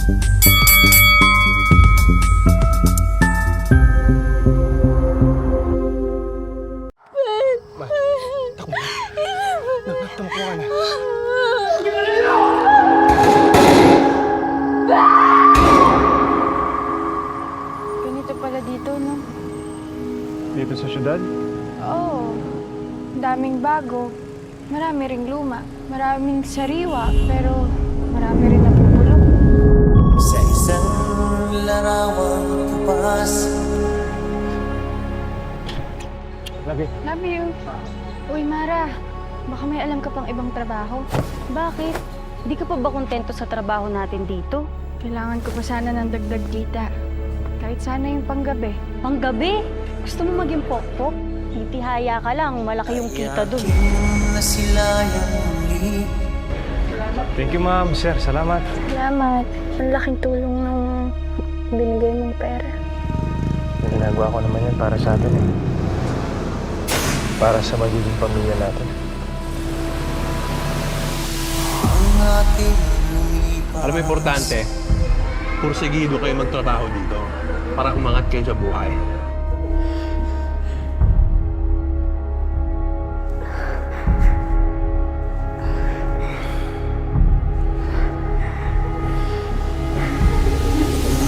Ma, takbo na. Tumakbo ka na. Ganito pala dito, no? Dito sa syudad? Oo. Daming bago. Marami ring luma. Maraming sariwa. Pero marami rin napupulong. Sa isang larawang kupas. Lagi. Love you. Uy, Mara. Baka may alam ka pang ibang trabaho. Bakit? Di ka pa ba kontento sa trabaho natin dito? Kailangan ko pa sana ng dagdag kita. Kahit sana yung panggabi. Panggabi? Gusto mo maging pokpok? Titihaya ka lang, malaki yung kita dun. Nasilayang muli. Thank you, ma'am. Sir, salamat. Salamat. Ang laking tulong ng binigay mong pera. Ginagawa ko naman yan para sa atin eh. Para sa magiging pamilya natin. Ang ating lumipas. Alam mo, importante, pursigido kayo magtrabaho dito para umangat kayo sa buhay.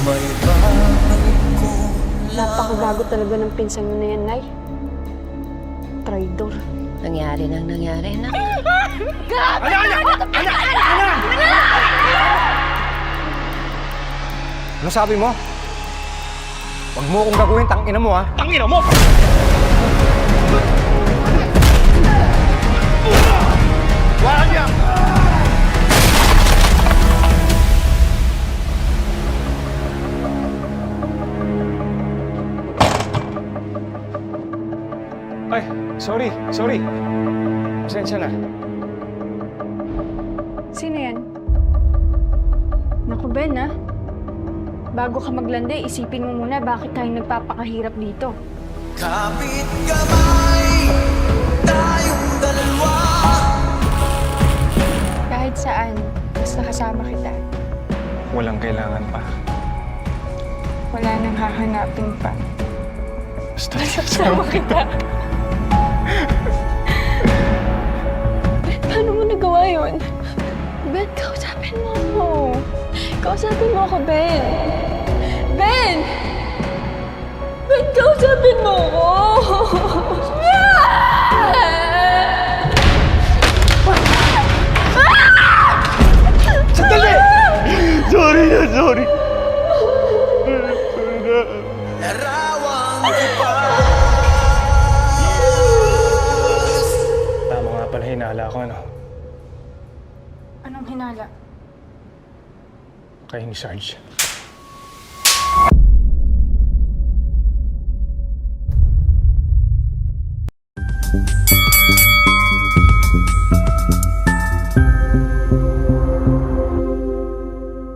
May babalik ko Napakabago talaga ng pinsan mo na yan, Nay. Traidor. Nangyari nang nangyari na. Ano sabi mo? Huwag mo akong gagawin, tangina mo ha? Tangina mo! Wala niya! Ay, sorry. Pasensya na. Sino yan? Naku, Ben, ha? Bago ka maglanda, isipin mo muna bakit tayo nagpapakahirap dito. kapit kamay. Tayong dalawa. Kahit saan, basta kasama kita. Walang kailangan pa. Wala nang hahanapin pa. Basta Kasama kita. Ben, paano mo nagawa yun? Ben, kausapin mo ako. Kausapin mo ako, Ben. Ben! Ben, kausapin mo ako! Sandali! Sorry. Larawang kupas. Tama nga pala, hinala ko ano. Anong hinala? Kay ni Sarge.